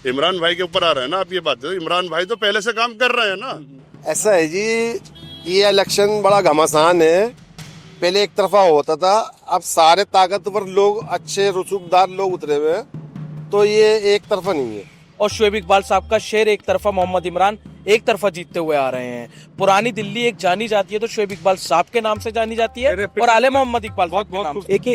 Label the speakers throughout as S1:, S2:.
S1: इमरान भाई के ऊपर आ रहा है ना। आप ये बात है, इमरान भाई तो पहले से काम कर रहे हैं ना।
S2: ऐसा है जी, ये इलेक्शन बड़ा घमासान है। पहले एक तरफा होता था, अब सारे ताकतवर लोग, अच्छे रसूखदार लोग उतरे हुए हैं, तो ये एक तरफा नहीं है।
S3: और शोएब इकबाल साहब का शेर एक तरफा, मोहम्मद इमरान एक तरफा जीतते हुए आ रहे हैं। पुरानी दिल्ली एक जानी जाती है तो शोएब इकबाल साहब के नाम से जानी जाती है और आले मोहम्मद इकबाल साहब के नाम से। एक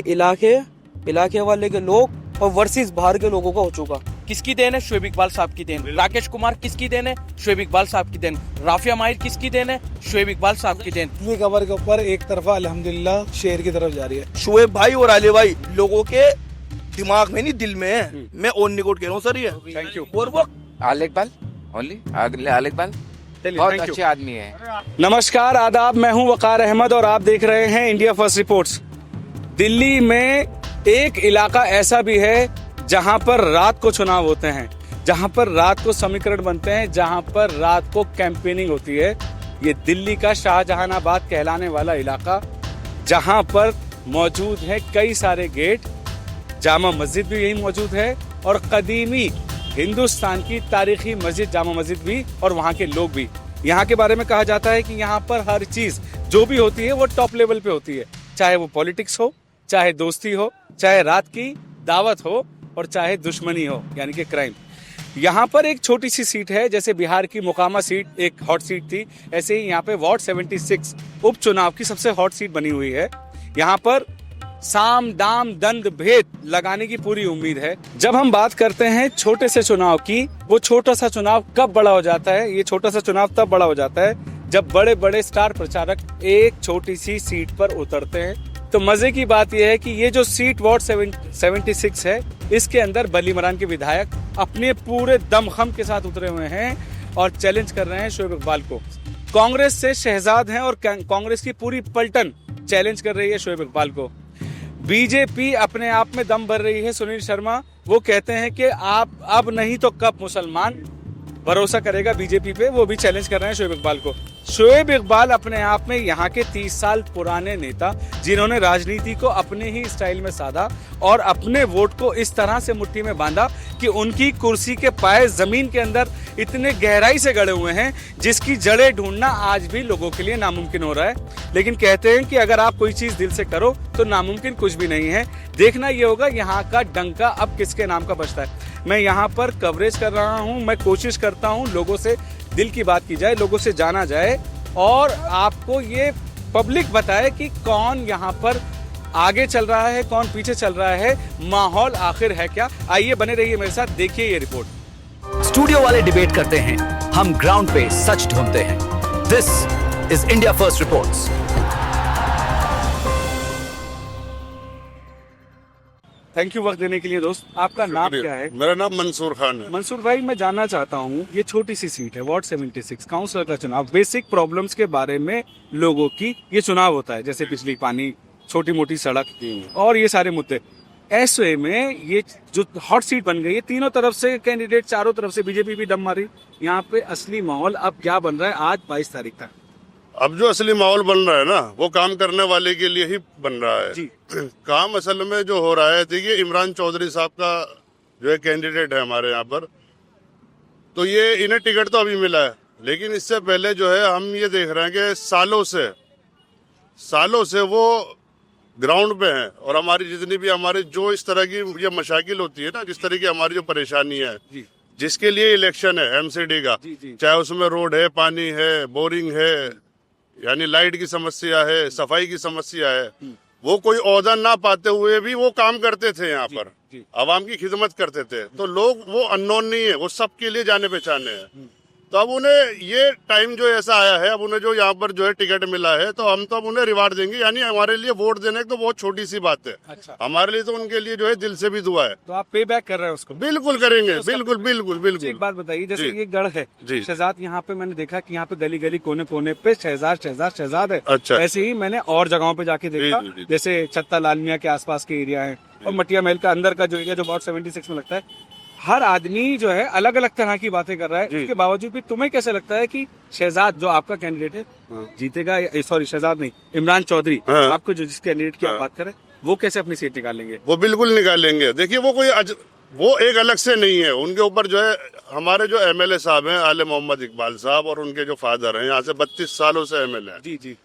S3: इलाके वाले के लोग और वर्सेस बाहर के लोगों का हो चुका। किसकी देन है? शोएब इकबाल साहब की देन। राकेश कुमार किसकी देन है? शोएब इकबाल साहब की देन। राफिया माहिर किसकी देन है? शोएब इकबाल साहब की देन।
S4: कवर के ऊपर एक तरफा अल्हम्दुलिल्लाह शेर की तरफ जा रही है।
S5: शोएब भाई और आले भाई लोगों के दिमाग में नहीं, दिल में है। मैं ऑन निकोट कह रहा हूँ सर ये।
S3: Thank you.
S5: और वो
S6: आले इकबाल ओनली, आले इकबाल बहुत अच्छे आदमी है।
S4: नमस्कार, आदाब, मैं हूं वकार अहमद और आप देख रहे हैं इंडिया फर्स्ट रिपोर्ट्स। दिल्ली में एक इलाका ऐसा भी है जहां पर रात को चुनाव होते हैं, जहां पर रात को समीकरण बनते हैं, जहां पर रात को कैंपेनिंग होती है। ये दिल्ली का शाहजहानाबाद कहलाने वाला इलाका, जहां पर मौजूद है कई सारे गेट, जामा मस्जिद भी यही मौजूद है और कदीमी हिंदुस्तान की तारीखी मस्जिद जामा मस्जिद भी, और वहाँ के लोग भी। यहाँ के बारे में कहा जाता है कि यहाँ पर हर चीज जो भी होती है वो टॉप लेवल पे होती है, चाहे वो पॉलिटिक्स हो, चाहे दोस्ती हो, चाहे रात की दावत हो और चाहे दुश्मनी हो, यानी कि क्राइम। यहाँ पर एक छोटी सी सीट है, जैसे बिहार की मोकामा सीट एक हॉट सीट थी, ऐसे ही यहाँ पे वार्ड 76 उपचुनाव की सबसे हॉट सीट बनी हुई है। यहाँ पर साम दाम दंड भेद लगाने की पूरी उम्मीद है। जब हम बात करते हैं छोटे से चुनाव की, वो छोटा सा चुनाव कब बड़ा हो जाता है? ये छोटा सा चुनाव तब बड़ा हो जाता है जब बड़े बड़े स्टार प्रचारक एक छोटी सी सीट पर उतरते हैं। तो मजे की बात यह है कि ये जो सीट वार्ड 76 है, इसके अंदर बली इमरान के विधायक अपने पूरे दमखम के साथ उतरे हुए हैं और चैलेंज कर रहे हैं शोएब इकबाल को। कांग्रेस से शहजाद हैं और कांग्रेस की पूरी पलटन चैलेंज कर रही है शोएब इकबाल को। बीजेपी अपने आप में दम भर रही है। सुनील शर्मा वो कहते हैं कि आप अब नहीं तो कब मुसलमान भरोसा करेगा बीजेपी पे, वो भी चैलेंज कर रहे हैं शोएब इकबाल को। शोएब इकबाल अपने आप में यहाँ के 30 साल पुराने नेता, जिन्होंने राजनीति को अपने ही स्टाइल में साधा और अपने वोट को इस तरह से मुट्ठी में बांधा कि उनकी कुर्सी के पाए जमीन के अंदर इतने गहराई से गड़े हुए हैं जिसकी जड़ें ढूंढना आज भी लोगों के लिए नामुमकिन हो रहा है। लेकिन कहते हैं कि अगर आप कोई चीज दिल से करो तो नामुमकिन कुछ भी नहीं है। देखना ये होगा यहाँ का डंका अब किसके नाम का बजता है। मैं यहाँ पर कवरेज कर रहा हूँ, मैं कोशिश करता हूँ लोगों से दिल की बात की जाए, लोगों से जाना जाए और आपको ये पब्लिक बताए कि कौन यहाँ पर आगे चल रहा है, कौन पीछे चल रहा है, माहौल आखिर है क्या। आइए बने रहिए मेरे साथ, देखिए ये रिपोर्ट।
S7: स्टूडियो वाले डिबेट करते हैं, हम ग्राउंड पे सच ढूंढते हैं। This is India first reports.
S4: Thank you वक्त देने के लिए दोस्त। आपका नाम क्या है?
S1: मेरा नाम मंसूर खान है।
S4: मंसूर भाई, मैं जानना चाहता हूँ, ये छोटी सी सीट है वार्ड 76 काउंसिलर का चुनाव, बेसिक प्रॉब्लम्स के बारे में लोगों की ये चुनाव होता है, जैसे बिजली, पानी, छोटी मोटी सड़क और ये सारे मुद्दे। ऐसे में ये जो हॉट सीट बन गई है, तीनों तरफ से कैंडिडेट, चारों तरफ से बीजेपी भी दम मारी, यहाँ पे असली माहौल अब क्या बन रहा है आज 22 तारीख तक?
S1: अब जो असली माहौल बन रहा है ना, वो काम करने वाले के लिए ही बन रहा है
S4: जी।
S1: काम असल में जो हो रहा है, देखिए इमरान चौधरी साहब का जो है कैंडिडेट है हमारे यहाँ पर, तो ये इन्हें टिकट तो अभी मिला है, लेकिन इससे पहले जो है हम ये देख रहे हैं कि सालों से वो ग्राउंड पे हैं और हमारी जितनी भी हमारे जो इस तरह की ये मशाकिल होती है ना, जिस तरह की हमारी जो परेशानी है, जिसके लिए इलेक्शन है एमसीडी का, चाहे उसमें रोड है, पानी है, बोरिंग है, यानी लाइट की समस्या है, सफाई की समस्या है, वो कोई ओहदा ना पाते हुए भी वो काम करते थे यहाँ पर, आवाम की खिदमत करते थे। तो लोग वो अननोन नहीं है, वो सबके लिए जाने पहचाने हैं। तो अब उन्हें ये टाइम जो ऐसा आया है, अब उन्हें जो यहाँ पर जो है टिकट मिला है, तो हम तो अब उन्हें रिवार्ड देंगे। यानी हमारे लिए वोट देने तो बहुत छोटी सी बात है।
S4: अच्छा।
S1: हमारे लिए तो उनके लिए जो है दिल से भी दुआ है।
S4: तो आप पे बैक कर रहे हैं उसको?
S1: बिल्कुल करेंगे, बिल्कुल बिल्कुल बिल्कुल।
S4: एक बात बताइए, जैसे ये गढ़ है शहजाद, यहाँ पे मैंने देखा कि यहाँ पे गली गली कोने कोने पे शहजाद है।
S1: अच्छा।
S4: ऐसे ही मैंने और जगहों पे जाके देखा, जैसे छत्ता लाल मियाँ के आसपास के एरिया है और मटिया महल का अंदर का जो एरिया जो वार्ड 76 में लगता है। हर आदमी जो है अलग अलग तरह की बातें कर रहा है। इसके बावजूद भी तुम्हें कैसे लगता है कि शहजाद जो आपका कैंडिडेट है जीतेगा? सॉरी, शहजाद नहीं, इमरान चौधरी आपको जो जिस कैंडिडेट की आप बात करें, वो कैसे अपनी सीट निकालेंगे?
S1: वो बिल्कुल निकालेंगे। देखिए वो कोई वो एक अलग से नहीं है, उनके ऊपर जो है हमारे जो एमएलए साहब हैं आले मोहम्मद इकबाल साहब और उनके जो फादर हैं यहाँ से 32 सालों से एमएलए हैं।
S4: जी जी।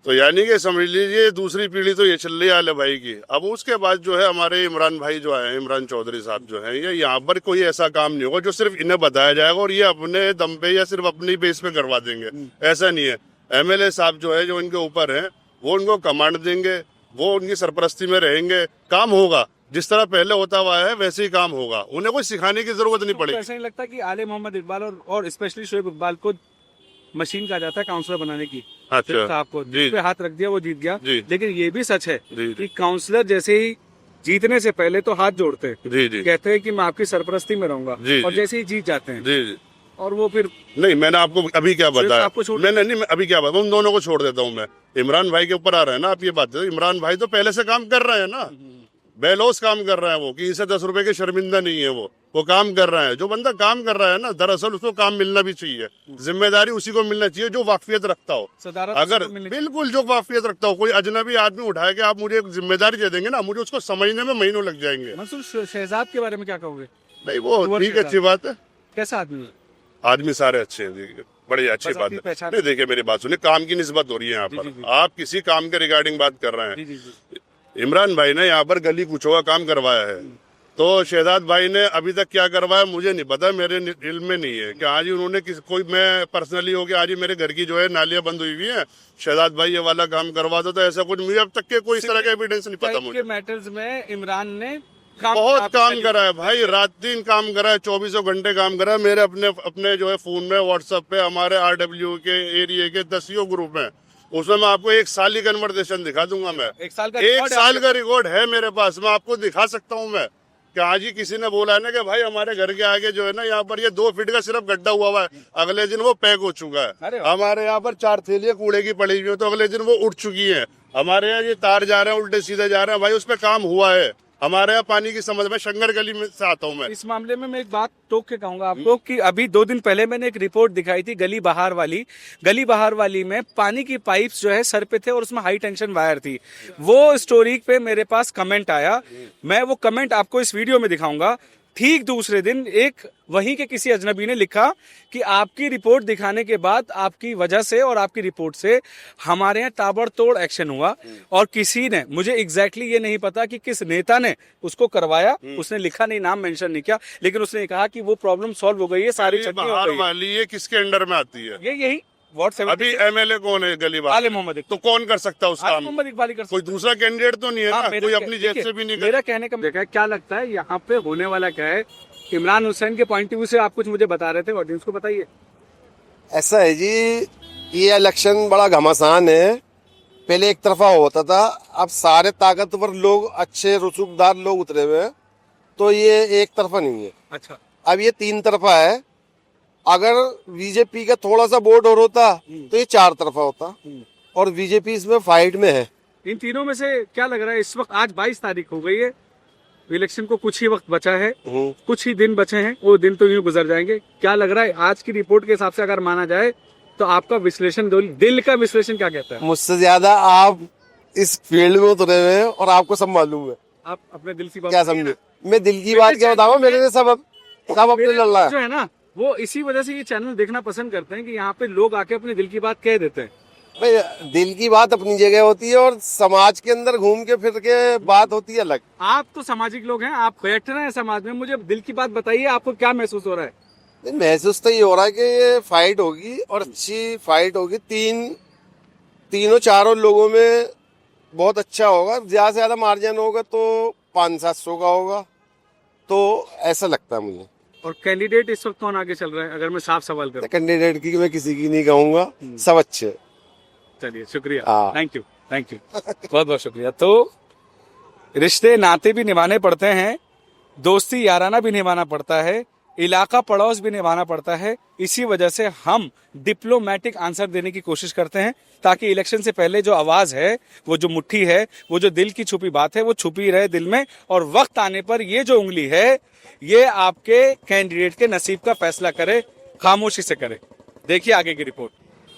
S1: तो यानी कि समझ लीजिए दूसरी पीढ़ी तो ये चल रही है आले भाई की। अब उसके बाद जो है हमारे इमरान भाई जो है, इमरान चौधरी साहब जो है, ये यहाँ पर कोई ऐसा काम नहीं होगा जो सिर्फ इन्हें बताया जाएगा और ये अपने दम पे या सिर्फ अपनी बेस पे करवा देंगे, ऐसा नहीं है। एमएलए साहब जो है जो इनके ऊपर हैं वो उनको कमांड देंगे, वो उनकी सरपरस्ती में रहेंगे, काम होगा जिस तरह पहले होता हुआ है वैसे ही काम होगा, उन्हें कोई सिखाने की जरूरत नहीं पड़ेगी।
S4: ऐसा नहीं लगता कि आले मोहम्मद इकबाल और स्पेशली शोएब इकबाल को मशीन कहा जाता है काउंसलर बनाने की?
S1: अच्छा।
S4: साहब को
S1: जी।
S4: जिस पे हाथ रख दिया वो जीत गया।
S1: जी।
S4: लेकिन ये भी सच है
S1: जी।
S4: कि काउंसलर जैसे ही जीतने से पहले तो हाथ जोड़ते हैं,
S1: जी जी
S4: कहते हैं कि मैं आपकी सरपरस्ती में रहूंगा,
S1: जी,
S4: और
S1: जी।
S4: जैसे ही जीत जाते हैं
S1: जी जी।
S4: और वो फिर
S1: नहीं, मैंने आपको अभी क्या बताया,
S4: आपको छोड़-
S1: मैं अभी क्या बताया, उन दोनों को छोड़ देता हूँ मैं। इमरान भाई के ऊपर आ रहे हैं ना आप, ये बात है, इमरान भाई तो पहले से काम कर रहे हैं ना, बेलौस काम कर रहा है वो, कि इनसे 10 रुपए के शर्मिंदा नहीं है वो काम कर रहा है। जो बंदा काम कर रहा है ना, दरअसल उसको काम मिलना भी चाहिए, जिम्मेदारी उसी को मिलना चाहिए जो वाकफियत रखता हो।
S4: सदारत
S1: अगर
S4: उसको मिलनी
S1: बिल्कुल जो वाकफियत रखता हो, कोई अजनबी आदमी उठाए कि आप मुझे एक जिम्मेदारी दे देंगे ना, मुझे उसको समझने में महीनों लग जाएंगे।
S4: मंसूर शहजाद के बारे में क्या कहोगे?
S1: नहीं वो
S4: कुंवर
S1: ठीक है, अच्छी बात है,
S4: कैसा आदमी है?
S1: आदमी सारे अच्छे हैं, देखिए बड़ी अच्छी
S4: बस
S1: बात
S4: अपनी
S1: है।
S4: पहचान-
S1: नहीं देखिए मेरी बात सुनिए, काम की निस्बत हो रही है यहाँ
S4: जी,
S1: पर,
S4: जी, जी।
S1: आप किसी काम के रिगार्डिंग बात कर रहे
S4: जी
S1: हैं।
S4: जी जी।
S1: इमरान भाई ने यहाँ पर गली कूचों का काम करवाया है, तो शहजाद भाई ने अभी तक क्या करवाया मुझे नहीं पता, मेरे इल्म में नहीं है कि आज ही उन्होंने कोई, मैं पर्सनली हो गया आज ही मेरे घर की जो है नालियां बंद हुई हुई है, शहजाद भाई ये वाला काम करवा दो, तो ऐसा कुछ मुझे अब तक के कोई इस तरह का एविडेंस नहीं पता मुझे।
S4: मैटर्स में इमरान ने
S1: बहुत काम करा है भाई, रात दिन काम करा है, 24 घंटे काम करा है। मेरे अपने जो है फोन में व्हाट्सएप पे हमारे RW के एरिया के 10 ग्रुप हैं, उसमें मैं आपको 1 साल की कन्वर्सेशन दिखा दूंगा। मैं
S4: 1 साल का
S1: 1 साल का रिकॉर्ड है मेरे पास, मैं आपको दिखा सकता हूँ। मैं कि आज ही किसी ने बोला है ना कि भाई हमारे घर के आगे जो है ना यहाँ पर ये 2 फीट का सिर्फ गड्ढा हुआ है, अगले दिन वो पैक हो चुका
S4: अरे
S1: है।
S4: वाह।
S1: हमारे यहाँ पर 4 थैलियां कूड़े की पड़ी हुई है, तो अगले दिन वो उठ चुकी है। हमारे यहाँ ये तार जा रहे हैं उल्टे सीधे जा रहे हैं, भाई उस पर काम हुआ है। हमारे यहाँ पानी की समझ में शंकर गली में से आता हूँ मैं।
S4: इस मामले में मैं एक बात टोक के कहूंगा आपको कि अभी 2 दिन पहले मैंने एक रिपोर्ट दिखाई थी गली बहार वाली में पानी की पाइप्स जो है सर पे थे और उसमें हाई टेंशन वायर थी। वो स्टोरी पे मेरे पास कमेंट आया, मैं वो कमेंट आपको इस वीडियो में दिखाऊंगा। ठीक दूसरे दिन एक वहीं के किसी अजनबी ने लिखा कि आपकी रिपोर्ट दिखाने के बाद आपकी वजह से और आपकी रिपोर्ट से हमारे यहाँ ताबड़तोड़ एक्शन हुआ, और किसी ने, मुझे एग्जैक्टली ये नहीं पता कि किस नेता ने उसको करवाया, उसने लिखा नहीं, नाम मेंशन नहीं किया, लेकिन उसने कहा कि वो प्रॉब्लम सॉल्व हो गई है, सारी चटनी हो
S1: बाहर
S4: गई है।
S1: वाली ये किसके अंडर में आती है?
S4: यही व्हाट्सएप
S1: अभी MLA कौन है गली बाहर?
S4: आले मोहम्मद
S1: तो कौन कर सकता है उस
S4: आले
S1: काम?
S4: मोहम्मद इकबाल ही कर
S1: कोई दूसरा कैंडिडेट तो नहीं है
S4: हाँ,
S1: ना,
S4: मेरे-
S1: कोई अपनी जेब
S4: देखिए,
S1: से भी नहीं कर।
S4: मेरा कहने का देखा है, क्या लगता है यहाँ पे होने वाला क्या है? इमरान हुसैन के पॉइंट ऑफ व्यू से आप कुछ मुझे बता रहे थे, ऑडियंस को बताइए।
S2: ऐसा है जी, ये इलेक्शन बड़ा घमासान है। पहले एक तरफा होता था, अब सारे ताकतवर लोग, अच्छे रसूखदार लोग उतरे हुए हैं, तो ये एक तरफा नहीं है,
S4: अच्छा,
S2: अब ये 3 तरफा है। अगर बीजेपी का थोड़ा सा वोट और होता तो ये 4 तरफा होता, और बीजेपी इसमें फाइट में है।
S4: इन तीनों में से क्या लग रहा है इस वक्त? आज 22 तारीख हो गई है, इलेक्शन को कुछ ही वक्त बचा है, कुछ ही दिन बचे हैं, वो दिन तो यूं गुजर जाएंगे। क्या लग रहा है आज की रिपोर्ट के हिसाब से अगर माना जाए तो आपका विश्लेषण, दिल का विश्लेषण क्या कहता है?
S2: मुझसे ज्यादा आप इस फील्ड में उतरे हुए हैं और आपको सब मालूम है।
S4: आप अपने दिल की बात
S2: क्या समझे? मैं दिल की बात क्या बताऊँ, मेरे लिए सब अपने लड़ रहा है।
S4: जो है ना, वो इसी वजह से ये चैनल देखना पसंद करते हैं कि यहाँ पे लोग आके अपने दिल की बात कह देते हैं।
S2: भाई दिल की बात अपनी जगह होती है और समाज के अंदर घूम के फिर के बात होती है अलग।
S4: आप तो सामाजिक लोग हैं, आप बैठ रहे हैं समाज में, मुझे दिल की बात बताइए, आपको क्या महसूस हो रहा है?
S2: नहीं, महसूस तो ये हो रहा है कि ये फाइट होगी और अच्छी फाइट होगी। तीनों चारों लोगों में बहुत अच्छा होगा। ज्यादा से ज्यादा मार्जिन होगा तो 500-700 का होगा, तो ऐसा लगता है मुझे।
S4: और कैंडिडेट इस वक्त कौन आगे चल रहा है, अगर मैं साफ सवाल करूं?
S2: कैंडिडेट की मैं किसी की नहीं कहूंगा, सब अच्छे।
S4: चलिए, शुक्रिया,
S2: हाँ।
S4: थैंक यू बहुत बहुत शुक्रिया। तो रिश्ते नाते भी निभाने पड़ते हैं, दोस्ती याराना भी निभाना पड़ता है, इलाका पड़ोस भी निभाना पड़ता है। इसी वजह से हम डिप्लोमेटिक आंसर देने की कोशिश करते हैं, ताकि इलेक्शन से पहले जो आवाज है, वो जो मुट्ठी है, वो जो दिल की छुपी बात है, वो छुपी रहे दिल में, और वक्त आने पर ये जो उंगली है, ये आपके कैंडिडेट के नसीब का फैसला करे, खामोशी से करे। देखिए आगे की रिपोर्ट।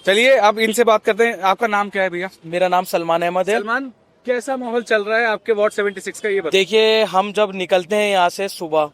S4: चलिए अब इनसे बात करते हैं। आपका नाम क्या है भैया?
S3: मेरा नाम सलमान अहमद है।
S4: सलमान, कैसा माहौल चल रहा है आपके वार्ड 76 का, ये बताइए।
S3: देखिए, हम जब निकलते हैं यहाँ से सुबह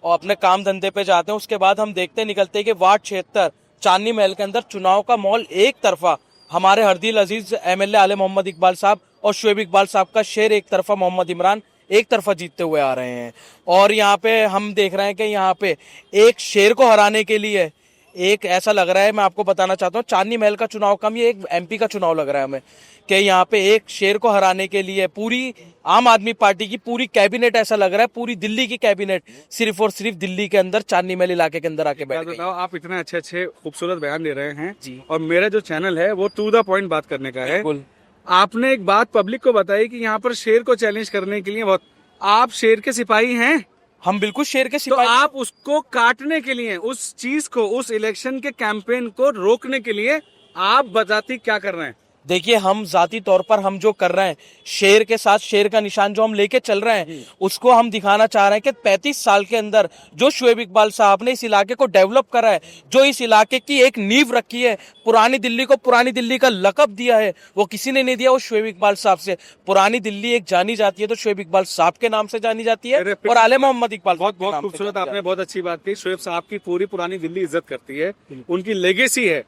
S3: और अपने काम धंधे पे जाते हैं। उसके बाद हम देखते निकलते हैं कि वार्ड 76 चांदनी महल के अंदर चुनाव का माहौल एक तरफा, हमारे हरदिल अजीज एमएलए आले मोहम्मद इकबाल साहब और शुएब इकबाल साहब का शेर एक तरफा मोहम्मद इमरान एक तरफा जीतते हुए आ रहे हैं। और यहाँ पे हम देख रहे हैं कि यहाँ पे एक शेर को हराने के लिए एक ऐसा लग रहा है, मैं आपको बताना चाहता हूँ, चांदनी महल का चुनाव कम, ये एक एमपी का चुनाव लग रहा है हमें, कि यहाँ पे एक शेर को हराने के लिए पूरी आम आदमी पार्टी की पूरी कैबिनेट, ऐसा लग रहा है पूरी दिल्ली की कैबिनेट सिर्फ और सिर्फ दिल्ली के अंदर चांदनी महल इलाके के अंदर आके बैठ गई।
S4: बताओ, आप इतने अच्छे अच्छे खूबसूरत बयान दे रहे हैं
S3: जी।
S4: और मेरा जो चैनल है वो टू द पॉइंट बात करने का है।
S3: बिल्कुल।
S4: आपने एक बात पब्लिक को बताई कि यहाँ पर शेर को चैलेंज करने के लिए बहुत, आप शेर के सिपाही हैं,
S3: हम बिल्कुल शेर के
S4: तो
S3: सिपाही।
S4: आप उसको काटने के लिए, उस चीज को, उस इलेक्शन के कैंपेन को रोकने के लिए आप बताती क्या कर रहे हैं?
S3: देखिए, हम जाती तौर पर हम जो कर रहे हैं, शेर के साथ शेर का निशान जो हम लेके चल रहे हैं, उसको हम दिखाना चाह रहे हैं कि 35 साल के अंदर जो शुएब इकबाल साहब ने इस इलाके को डेवलप करा है, जो इस इलाके की एक नींव रखी है, पुरानी दिल्ली को पुरानी दिल्ली का लकब दिया है, वो किसी ने नहीं दिया, वो शुएब इकबाल साहब से। पुरानी दिल्ली एक जानी जाती है तो शुएब इकबाल साहब के नाम से जानी जाती है और आले मोहम्मद इकबाल।
S4: बहुत बहुत खूबसूरत, आपने बहुत अच्छी बात की। शुएब साहब की पूरी पुरानी दिल्ली इज्जत करती है, उनकी लेगेसी है,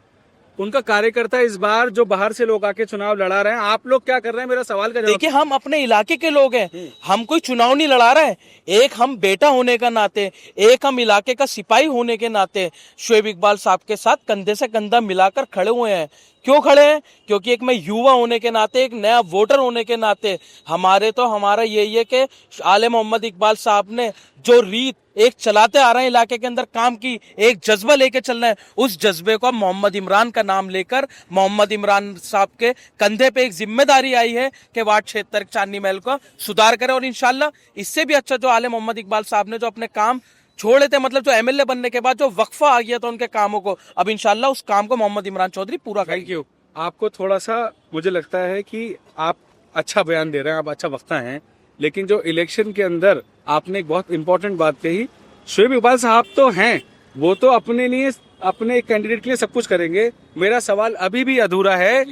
S4: उनका कार्यकर्ता। इस बार जो बाहर से लोग आके चुनाव लड़ा रहे हैं, आप लोग क्या कर रहे हैं? मेरा सवाल का जवाब।
S3: देखिए, हम अपने इलाके के लोग हैं, हम कोई चुनाव नहीं लड़ा रहे हैं। एक हम बेटा होने का नाते, एक हम इलाके का सिपाही होने के नाते शुएब इकबाल साहब के साथ कंधे से कंधा मिलाकर खड़े हुए हैं। क्यों खड़े हैं? क्योंकि एक मैं युवा होने के नाते, एक नया वोटर होने के नाते हमारा यही है कि आले मोहम्मद इकबाल साहब ने जो रीत एक चलाते आ रहे हैं इलाके के अंदर काम की, एक जज्बा लेके चल रहे हैं, उस जज्बे को मोहम्मद इमरान का नाम लेकर मोहम्मद इमरान साहब के कंधे पे एक जिम्मेदारी आई है कि वार्ड 76 चांदनी महल को सुधार करें। और इंशाल्लाह इससे भी अच्छा जो आले मोहम्मद इकबाल साहब ने जो अपने काम छोड़े थे, मतलब जो एमएलए बनने के बाद जो वक्फा आ गया था उनके कामों को, अब इंशाल्लाह उस काम को मोहम्मद इमरान चौधरी पूरा करेंगे।
S4: Thank you. आपको थोड़ा सा मुझे लगता है कि आप अच्छा बयान दे रहे हैं, आप अच्छा वक्ता हैं, लेकिन जो इलेक्शन के अंदर आपने एक बहुत इंपॉर्टेंट बात कही, शुएब इकबाल साहब तो हैं, वो तो अपने लिए, अपने कैंडिडेट के लिए सब कुछ करेंगे। मेरा सवाल अभी भी अधूरा है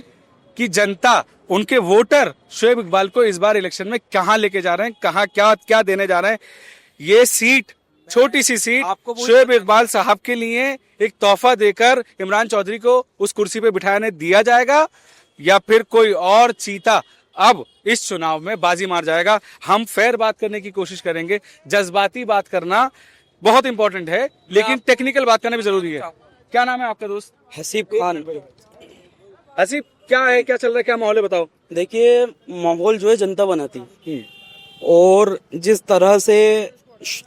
S4: कि जनता, उनके वोटर शुएब इकबाल को इस बार इलेक्शन में कहाँ लेके जा रहे हैं, कहाँ क्या क्या देने जा रहे हैं? ये सीट, छोटी सी सीट, शुएब इकबाल साहब के लिए एक तोहफा देकर इमरान चौधरी को उस कुर्सी पे बिठाने दिया जाएगा, या फिर कोई और चीता अब इस चुनाव में बाजी मार जाएगा? हम फेयर बात करने की कोशिश करेंगे। जज्बाती बात करना बहुत इंपॉर्टेंट है, लेकिन टेक्निकल बात करना भी जरूरी है। क्या नाम है आपका दोस्त?
S8: हसीब खान।
S4: हसीब, क्या है, क्या चल रहा है, क्या माहौल है, बताओ।
S8: देखिए, माहौल जो है जनता बनाती, और जिस तरह से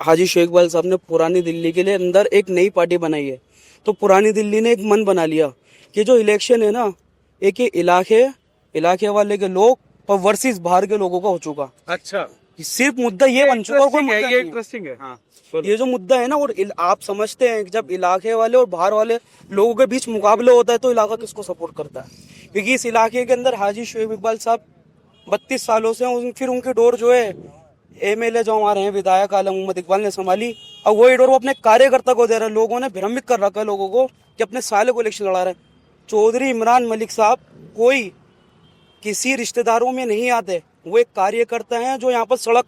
S8: हाजी शेख इकबाल साहब ने पुरानी दिल्ली के लिए अंदर एक नई पार्टी बनाई है, तो पुरानी दिल्ली ने एक मन बना लिया कि जो इलेक्शन है ना, एक इलाके वाले के लोग और वर्सेस बाहर के लोगों का हो चुका।
S4: अच्छा,
S8: सिर्फ मुद्दा ये बन चुका, कोई मुद्दा नहीं है।
S4: इंटरेस्टिंग है। हाँ,
S8: ये जो मुद्दा है ना, और आप समझते हैं कि जब इलाके वाले और बाहर वाले लोगों के बीच मुकाबला होता है तो इलाका किसको सपोर्ट करता है? क्योंकि इस इलाके के अंदर हाजी शुएब इकबाल साहब 32 सालों से, फिर उनकी डोर जो है एमएलए जो हमारे हैं विधायक आले मोहम्मद इकबाल ने संभाली, अब वही डोर वो अपने कार्यकर्ता को दे रहे हैं। लोगों ने भ्रमित कर रखा है लोगों को कि अपने साले को इलेक्शन लड़ा रहे हैं। चौधरी इमरान मलिक साहब कोई किसी रिश्तेदारों में नहीं आते, वो एक कार्यकर्ता हैं जो यहाँ पर सड़क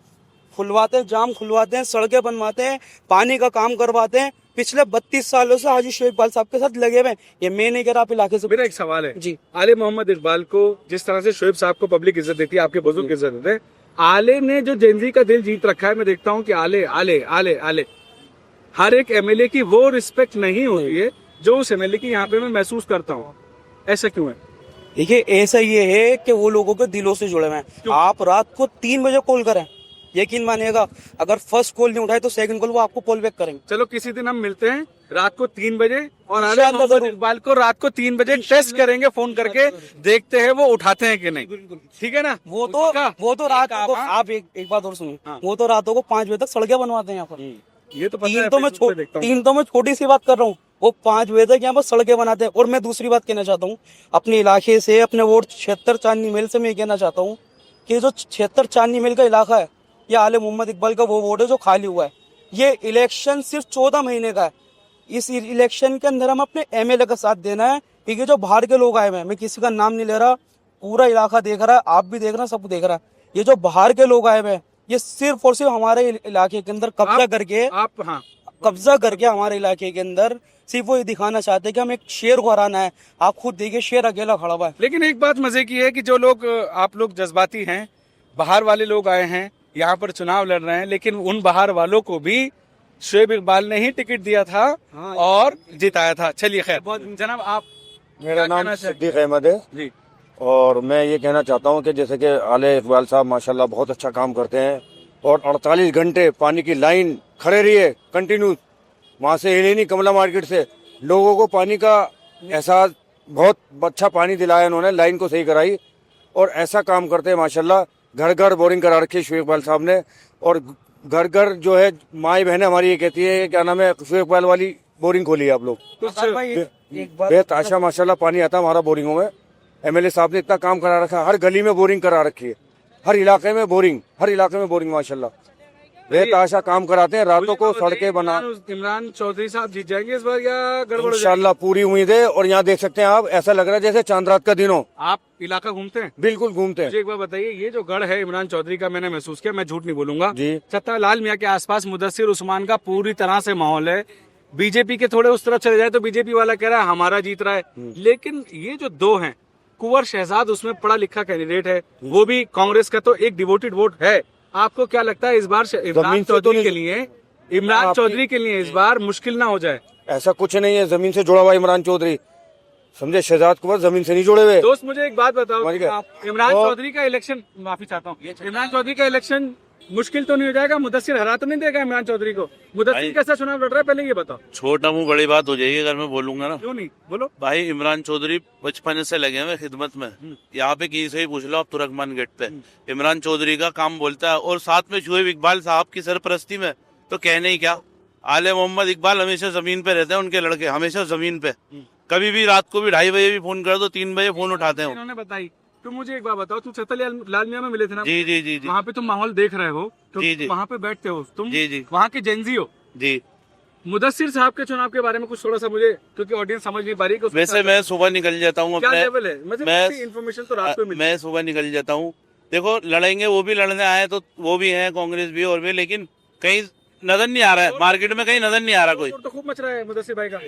S8: खुलवाते हैं, जाम खुलवाते हैं, सड़कें बनवाते हैं, पानी का काम करवाते हैं। पिछले 32 सालों से हाजी शेख इकबाल साहब के साथ लगे हुए हैं। ये मैं नहीं कह रहा, आप इलाके से।
S4: मेरा एक सवाल है
S8: जी,
S4: आले मोहम्मद इकबाल को जिस तरह से शुएब साहब को पब्लिक इज्जत देती है, आपके बुजुर्ग इज्जत देते हैं, आले ने जो जेनजी का दिल जीत रखा है, मैं देखता हूँ कि आले आले आले आले हर एक एमएलए की वो रिस्पेक्ट नहीं होती है जो उस एमएलए की यहाँ पे मैं महसूस करता हूँ। ऐसा क्यों है?
S8: देखिए, ऐसा ये है कि वो लोगों के दिलों से जुड़े हुए हैं। आप रात को 3 बजे कॉल करें, यकीन मानिएगा, अगर फर्स्ट कॉल नहीं उठाए तो सेकंड कॉल वो आपको कॉल बैक करेंगे।
S4: चलो किसी दिन हम मिलते हैं रात को 3 बजे और आले मोहम्मद इकबाल को रात को 3 बजे टेस्ट करेंगे फोन करके, देखते हैं वो उठाते हैं कि नहीं। ठीक है ना?
S8: वो तो रात को, आप एक बात और सुनिए, वो तो रातों को 5 बजे तक सड़कें बनवाते हैं यहाँ पर।
S4: ये तो
S8: तीन तो मैं छोटी सी बात कर रहा हूँ, वो 5 बजे तक यहाँ पर सड़कें बनाते हैं। और मैं दूसरी बात कहना चाहता हूँ, अपने इलाके से, अपने वार्ड 76 चांदनी महल से मैं कहना चाहता हूँ कि जो 76 चांदनी महल का इलाका है, ये आले मोहम्मद इकबाल का वो वार्ड है जो खाली हुआ है। ये इलेक्शन सिर्फ 14 महीने का है। इस इलेक्शन के अंदर हम अपने एमएलए का साथ देना है, क्योंकि जो बाहर के लोग आए हुए हैं, मैं किसी का नाम नहीं ले रहा, पूरा इलाका देख रहा है, आप भी देख रहे हैं, सब देख रहा है। ये जो बाहर के लोग आए हुए हैं, ये सिर्फ और सिर्फ हमारे इलाके के अंदर कब्जा करके कब्जा करके हमारे इलाके के अंदर सिर्फ वो ये दिखाना चाहते हैं कि हम एक शेर को हराना है। आप खुद देखिए शेर अकेला खड़ा हुआ है।
S4: लेकिन एक बात मजे की है कि जो लोग आप लोग जज्बाती हैं, बाहर वाले लोग आए हैं यहाँ पर चुनाव लड़ रहे हैं, लेकिन उन बाहर वालों को भी शोएब इकबाल ने ही टिकट दिया था और जिताया था। चलिए खैर, जनाब आप
S9: मेरा नाम
S4: कहना चाहते
S9: सिद्दीक अहमद है
S4: जी।
S9: और मैं ये कहना चाहता हूँ कि जैसे कि आले इकबाल साहब माशाल्लाह बहुत अच्छा काम करते हैं और 48 घंटे पानी की लाइन खड़े रही है कंटिन्यू, वहाँ से हिले नहीं कमला मार्केट से। लोगों को पानी का एहसास, बहुत अच्छा पानी दिलाया उन्होंने, लाइन को सही कराई और ऐसा काम करते हैं माशाल्लाह। घर घर बोरिंग करा रखी है शोएब इकबाल साहब ने और घर घर जो है माई बहनें हमारी ये कहती है क्या नाम है, शोएब इकबाल वाली बोरिंग खोली है आप लोग। बेताशा माशाल्लाह पानी आता है हमारा बोरिंगों में। एमएलए साहब ने इतना काम करा रखा है, हर गली में बोरिंग करा रखी है, हर इलाके में बोरिंग माशाल्लाह बेताशा काम कराते हैं। रातों को सड़कें बना।
S4: इमरान चौधरी साहब जीत जाएंगे इस बार या गड़बड़ हो जाएगी?
S9: इंशाल्लाह पूरी उम्मीद है। और यहाँ देख सकते हैं आप, ऐसा लग रहा है जैसे चांद रात का दिन हो।
S4: आप इलाका घूमते हैं?
S9: बिल्कुल घूमते हैं।
S4: मुझे एक बार बताइए, ये जो गढ़ है इमरान चौधरी का, मैंने महसूस किया, मैं झूठ नहीं बोलूंगा
S9: जी।
S4: छत्ता लाल मियाँ के आसपास मुदस्सिर उस्मान का पूरी तरह से माहौल है। बीजेपी के थोड़े उस तरफ चले जाए तो बीजेपी वाला कह रहा है हमारा जीत रहा है, लेकिन ये जो दो हैं, कुंवर शहजाद उसमें पढ़ा लिखा कैंडिडेट है, वो भी कांग्रेस का तो एक डिवोटेड वोट है। आपको क्या लगता है इस बार इमरान चौधरी के लिए इस बार मुश्किल ना हो जाए?
S9: ऐसा कुछ नहीं है, जमीन से जुड़ा हुआ इमरान चौधरी, समझे, शहजाद कुंवर जमीन से नहीं जुड़े हुए।
S4: दोस्त मुझे एक बात बताओ,
S9: समझ गए?
S4: इमरान चौधरी का इलेक्शन, माफी चाहता हूँ, इमरान चौधरी का इलेक्शन मुश्किल तो नहीं हो जाएगा? मुदस्सिर हरा तो नहीं देगा इमरान चौधरी को? मुदस्सिर कैसा चुनाव लड़ रहा है पहले ये बताओ।
S10: छोटा मुंह बड़ी बात हो जाएगी अगर मैं बोलूंगा ना।
S4: क्यों नहीं, बोलो।
S10: भाई इमरान चौधरी बचपन से लगे हुए खिदमत में। यहाँ पे किसी से ही पूछ लो आप, तुरकमान गेट पे इमरान चौधरी का काम बोलता है। और साथ में शोएब इकबाल साहब की सरपरस्ती में तो कहने ही क्या। आले मोहम्मद इकबाल हमेशा जमीन पे रहते हैं, उनके लड़के हमेशा जमीन पे। कभी भी रात को भी 2:30 बजे भी फोन कर दो, 3 बजे फोन उठाते हैं।
S4: उन्होंने बताई। तुम मुझे एक बात बताओ, तुम छत्ता लाल मियाँ में मिले थे ना?
S10: जी जी जी जी।
S4: वहाँ पे तुम माहौल देख रहे हो तो
S10: जी जी।
S4: वहाँ पे बैठते हो तुम?
S10: जी जी।
S4: वहाँ के जेंजी हो
S10: जी।
S4: मुदस्सिर साहब के चुनाव के बारे में कुछ थोड़ा सा मुझे, क्योंकि ऑडियंस समझ नहीं पा रही कि
S10: वैसे मैं सुबह निकल जाता हूँ
S4: क्या
S10: अपने,
S4: लेवल है, मतलब इन्फॉर्मेशन तो रात को मिली।
S10: मैं सुबह निकल जाता हूँ। देखो लड़ेंगे, वो भी लड़ने आए तो वो भी हैं, कांग्रेस भी और भी, लेकिन कहीं नजर नहीं आ रहा है मार्केट में, कहीं नजर नहीं आ रहा कोई।
S4: तो खूब मच रहा है मुदस्सिर भाई का,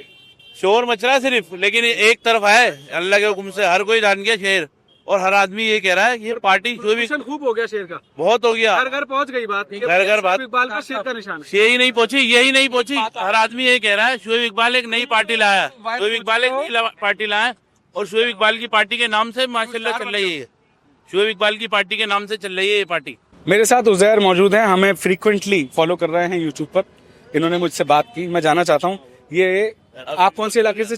S10: शोर मच रहा है सिर्फ, लेकिन एक तरफ है अल्लाह के हुक्म से हर कोई जान गया शेर। और हर आदमी ये कह रहा है कि ये पार्टी शोएब
S4: खूब हो गया शेर का,
S10: बहुत हो गया,
S4: घर घर पहुंच गई बात,
S10: घर घर बात।
S4: इकबाल का शेर का निशान है।
S10: यही नहीं पहुंची, यही नहीं पहुंची। हर आदमी ये कह रहा है शोएब इकबाल एक नई पार्टी लाया है, शोएब इकबाल एक नई पार्टी लाया है और शोएब इकबाल की पार्टी के नाम से माशाल्लाह चल रही है। शोएब इकबाल की पार्टी के नाम से चल रही है ये पार्टी।
S4: मेरे साथ उजैर मौजूद हैं, हमें फ्रीक्वेंटली फॉलो कर रहे हैं यूट्यूब पर। इन्होंने मुझसे बात की, मैं जानना चाहता हूँ ये आप कौन से इलाके से?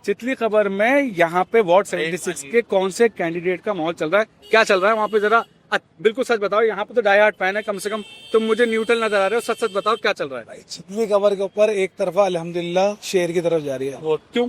S4: चितली खबर में यहाँ पे वार्ड 76 के कौन से कैंडिडेट का माहौल चल रहा है, क्या चल रहा है वहाँ पे? जरा बिल्कुल सच बताओ, यहाँ पे तो डाई हार्ट फैन है कम से कम, तुम मुझे न्यूट्रल नजर आ रहे हो, सच सच बताओ क्या चल रहा है?
S11: चितली खबर के ऊपर एक तरफा अल्हम्दुलिल्लाह शेर की तरफ जा रही है।
S4: क्यों?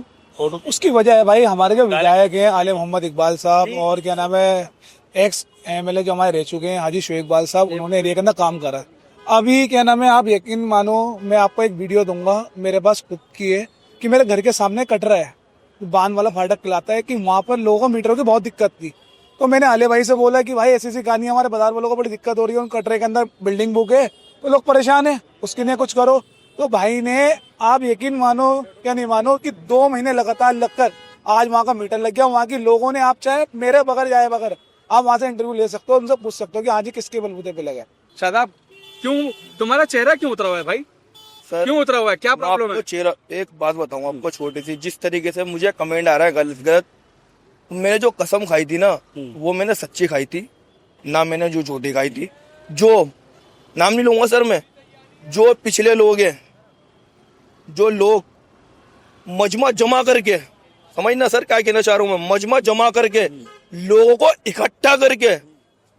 S11: उसकी वजह है भाई, हमारे जो विधायक हैं आले मोहम्मद इकबाल साहब और क्या नाम है एक्स एमएलए जो हमारे रह चुके हैं हाजी शोएब इकबाल साहब, उन्होंने एरिया के अंदर काम करा है। अभी क्या नाम है, आप यकीन मानो, मैं आपको एक वीडियो दूंगा मेरे पास खुद की है कि मेरे घर के सामने कटरा है, बांध वाला फाटक खिलाता है, कि वहाँ पर लोगों को मीटरों की बहुत दिक्कत थी। तो मैंने आले भाई से बोला कि भाई ऐसी ऐसी कहानी, हमारे बाजार वालों को बड़ी दिक्कत हो रही है, उन कटरे के अंदर बिल्डिंग बुक है तो लोग परेशान है, उसके लिए कुछ करो। तो भाई ने, आप यकीन मानो क्या नहीं मानो, कि 2 महीने लगातार लगकर आज वहाँ का मीटर लग गया। वहाँ के लोगों ने, आप चाहे मेरे बगैर जाए बगैर आप वहाँ से इंटरव्यू ले सकते हो, उनसे पूछ सकते हो कि आज किसके बलबूते पे लगे।
S4: शादाब, क्यों तुम्हारा चेहरा क्यों उतरा हुआ है भाई?
S5: सर
S4: क्यों उतरा हुआ है, क्या प्रॉब्लम है?
S5: चेहरा, एक बात बताऊं आपको छोटी सी, जिस तरीके से मुझे कमेंट आ रहा है गलत गलत, मैंने जो कसम खाई थी ना वो मैंने सच्ची खाई थी, ना मैंने जो झूठी खाई थी। जो नाम नहीं लूंगा सर मैं, जो पिछले लोग हैं, जो लोग मजमा जमा करके, समझना सर क्या कहना चाह रहा हूँ मैं, मजमा जमा करके लोगों को इकट्ठा करके,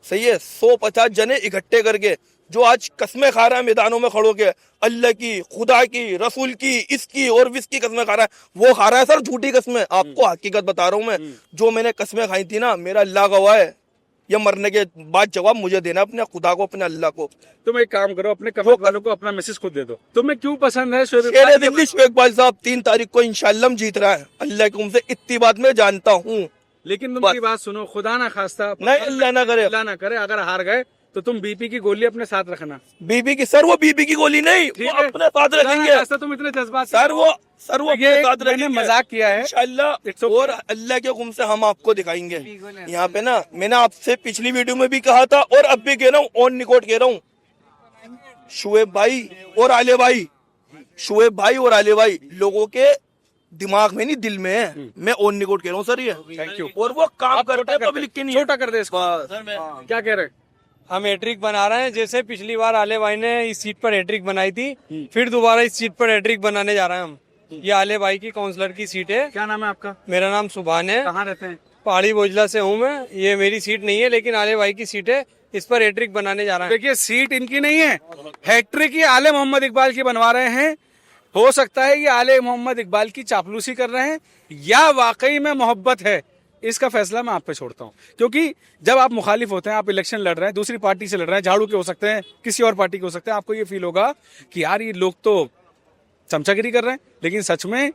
S5: सही है, 150 जने इकट्ठे करके जो आज कस्में खा रहा है मैदानों में खड़ो के, अल्लाह की, खुदा की, रसूल की, इसकी और विसकी कस्में खा रहा है, वो खा रहा है सर झूठी कस्में। आपको हकीकत बता रहा हूँ मैं, जो मैंने कस्में खाई थी ना, मेरा अल्लाह गवाह है, या मरने के बाद जवाब मुझे देना, अपने खुदा को, अपने अल्लाह को।
S4: तुम एक काम करो, अपने कमेंट वालों को अपना मैसेज खुद दे दो, तुम्हें क्यों पसंद है
S5: शेर दिल्ली शोएब इकबाल साहब 3 तारीख को इंशाअल्लाह जीत रहा है, अल्लाह की उनसे इतनी बात मैं जानता हूँ।
S4: लेकिन तुम मेरी बात सुनो, खुदा ना खास्ता,
S5: नहीं अल्लाह ना करे,
S4: अल्लाह ना करे, अगर हार गए तो तुम बीपी की गोली अपने साथ रखना।
S5: बीबी की सर, वो बीबी की गोली नहीं, वो अपने साथ रखेंगे
S4: ऐसा तुम इतने जज्बात
S5: सर, वो अपने
S4: ये
S5: साथ
S4: मैंने
S5: रखेंगे
S4: मजाक किया है
S5: इंशाल्लाह, और अल्लाह के हुक्म से हम आपको दिखाएंगे। यहाँ पे ना मैंने आपसे पिछली वीडियो में भी कहा था और अब भी कह रहा हूँ, ऑन रिकॉर्ड कह रहा हूँ, शुएब भाई और आले भाई, शुएब भाई और आले भाई लोगों के दिमाग में नहीं दिल में है। मैं ऑन रिकॉर्ड कह रहा हूँ सर ये।
S4: Thank you.
S5: और वो काम करते हैं पब्लिक के लिए।
S4: छोटा कर दे इसको। क्या कह रहे हैं?
S8: हम हैट्रिक बना रहे हैं, जैसे पिछली बार आले भाई ने इस सीट पर हैट्रिक बनाई थी, फिर दोबारा इस सीट पर हैट्रिक बनाने जा रहे हैं हम। ये आले भाई की काउंसलर की सीट है।
S4: क्या नाम है आपका?
S8: मेरा नाम सुभान है।
S4: कहाँ रहते हैं?
S8: पहाड़ी बोझला से हूँ मैं। ये मेरी सीट नहीं है, लेकिन आले भाई की सीट है, इस पर हैट्रिक बनाने जा रहे हैं।
S4: देखिए, सीट इनकी नहीं है, हैट्रिक ये आले मोहम्मद इकबाल की बनवा रहे हैं। हो सकता है ये आले मोहम्मद इकबाल की चापलूसी कर रहे हैं या वाकई में मोहब्बत है, इसका फैसला मैं आप पे छोड़ता हूं। क्योंकि जब आप मुखालिफ होते हैं, आप इलेक्शन लड़ रहे हैं, दूसरी पार्टी से लड़ रहे हैं, झाड़ू के हो सकते हैं, किसी और पार्टी के हो सकते हैं, आपको ये फील होगा कि यार ये लोग तो चमचागिरी कर रहे हैं, लेकिन सच में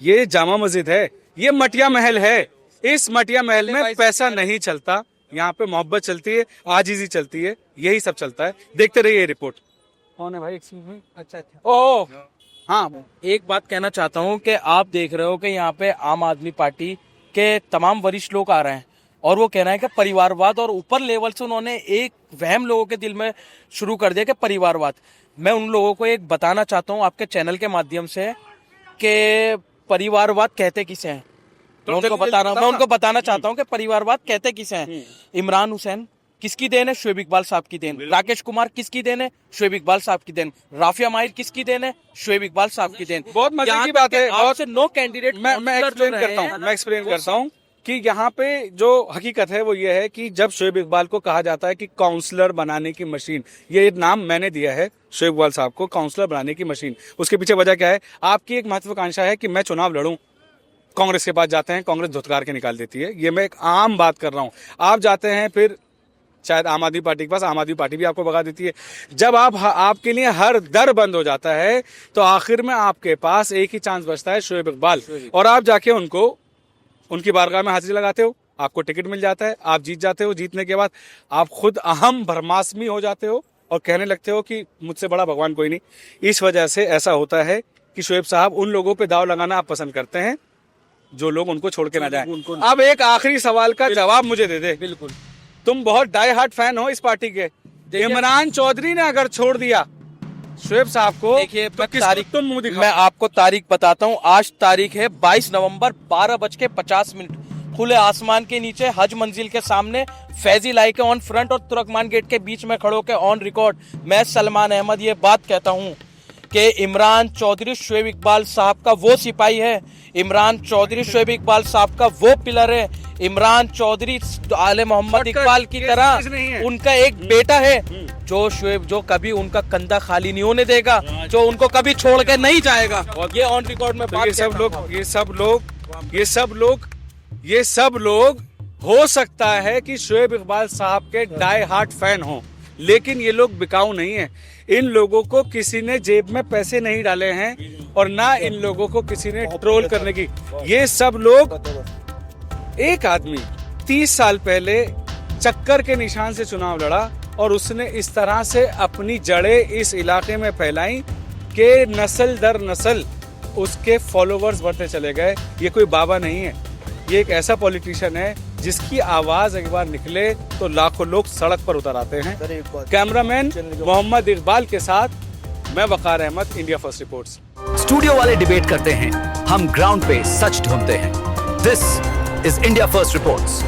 S4: ये जामा मस्जिद है, ये मटिया महल है। इस मटिया महल में पैसा नहीं चलता, यहाँ पे मोहब्बत चलती है, आजीजी चलती है, यही सब चलता है। देखते रहिए रिपोर्ट। कौन है भाई? अच्छा अच्छा। ओह
S3: हाँ, एक बात कहना चाहता हूँ कि आप देख रहे हो कि यहाँ पे आम आदमी पार्टी के तमाम वरिष्ठ लोग आ रहे हैं और वो कह रहे हैं कि परिवारवाद, और ऊपर लेवल से उन्होंने एक वहम लोगों के दिल में शुरू कर दिया कि परिवारवाद। मैं उन लोगों को एक बताना चाहता हूँ आपके चैनल के माध्यम से कि परिवारवाद कहते किसे हैं। मैं उनको बताना चाहता हूँ कि परिवारवाद कहते किसे हैं। इमरान हुसैन किसकी देन है? शुएब इकबाल साहब की देन। राकेश कुमार किसकी देन है? शुएब इकबाल साहब की देन। राफिया माहिर किसकी देन है? शुएब इकबाल साहब की देन।
S4: बहुत मजे की बात है।
S3: बहुत से नो कैंडिडेट
S4: मैं एक्सप्लेन करता हूँ कि यहाँ पे जो हकीकत है वो ये है कि जब शुएब इकबाल को कहा जाता है कि काउंसलर बनाने की मशीन, ये नाम मैंने दिया है शुएब इकबाल साहब को, काउंसलर बनाने की मशीन, उसके पीछे वजह क्या है? आपकी एक महत्वाकांक्षा है कि मैं चुनाव लड़ूं, कांग्रेस के पास जाते हैं, कांग्रेस धुतकार के निकाल देती है। ये मैं एक आम बात कर रहा हूँ। आप जाते हैं फिर शायद आम आदमी पार्टी के पास, आम आदमी पार्टी भी आपको भगा देती है। जब आपके लिए हर दर बंद हो जाता है तो आखिर में आपके पास एक ही चांस बचता है, शुएब इकबाल, और आप जाके उनकी बारगाह में हाजिरी लगाते हो, आपको टिकट मिल जाता है, आप जीत जाते हो। जीतने के बाद आप खुद अहम भरमास्मी हो जाते हो और कहने लगते हो कि मुझसे बड़ा भगवान कोई नहीं। इस वजह से ऐसा होता है कि शुएब साहब उन लोगों पे दाव लगाना आप पसंद करते हैं जो लोग उनको छोड़ के ना जाए। अब एक आखिरी सवाल का जवाब मुझे दे दे।
S3: बिल्कुल,
S4: तुम बहुत डाई हार्ट फैन हो इस पार्टी के। इमरान चौधरी ने अगर छोड़ दिया शुएब साहब को,
S3: देखिए
S4: तो तारीख तुम मुंह दिखाओ।
S3: मैं आपको तारीख बताता हूँ। आज तारीख है 22 नवंबर 12:50। खुले आसमान के नीचे हज मंजिल के सामने फैजी लाई के ऑन फ्रंट और तुर्कमान गेट के बीच में खड़ो के ऑन रिकॉर्ड मैं सलमान अहमद ये बात कहता हूँ कि इमरान चौधरी शुएब इकबाल साहब का वो सिपाही है, इमरान चौधरी शुएब इकबाल साहब का वो पिलर है, इमरान चौधरी आले मोहम्मद इकबाल की तरह उनका एक बेटा है जो कभी उनका कंधा खाली नहीं होने देगा, जो उनको कभी छोड़ के नहीं जाएगा। ये ऑन रिकॉर्ड में बात
S4: ये सब लोग हो सकता है कि शुएब इकबाल साहब के डाई हार्ट फैन हो, लेकिन ये लोग बिकाऊ नहीं है। इन लोगों को किसी ने जेब में पैसे नहीं डाले हैं और ना इन लोगों को किसी ने ट्रोल करने की। ये सब लोग, एक आदमी 30 साल पहले चक्कर के निशान से चुनाव लड़ा और उसने इस तरह से अपनी जड़ें इस इलाके में फैलाई कि नस्ल दर नस्ल उसके फॉलोवर्स बढ़ते चले गए। ये कोई बाबा नहीं है, ये एक ऐसा पॉलिटिशियन है जिसकी आवाज एक बार निकले तो लाखों लोग सड़क पर उतर आते हैं। कैमरामैन मोहम्मद इकबाल के साथ मैं Waqar Ahmad, India first reports.
S7: Studio वाले डिबेट करते हैं, हम ग्राउंड पे सच ढूंढते हैं। This is India first reports.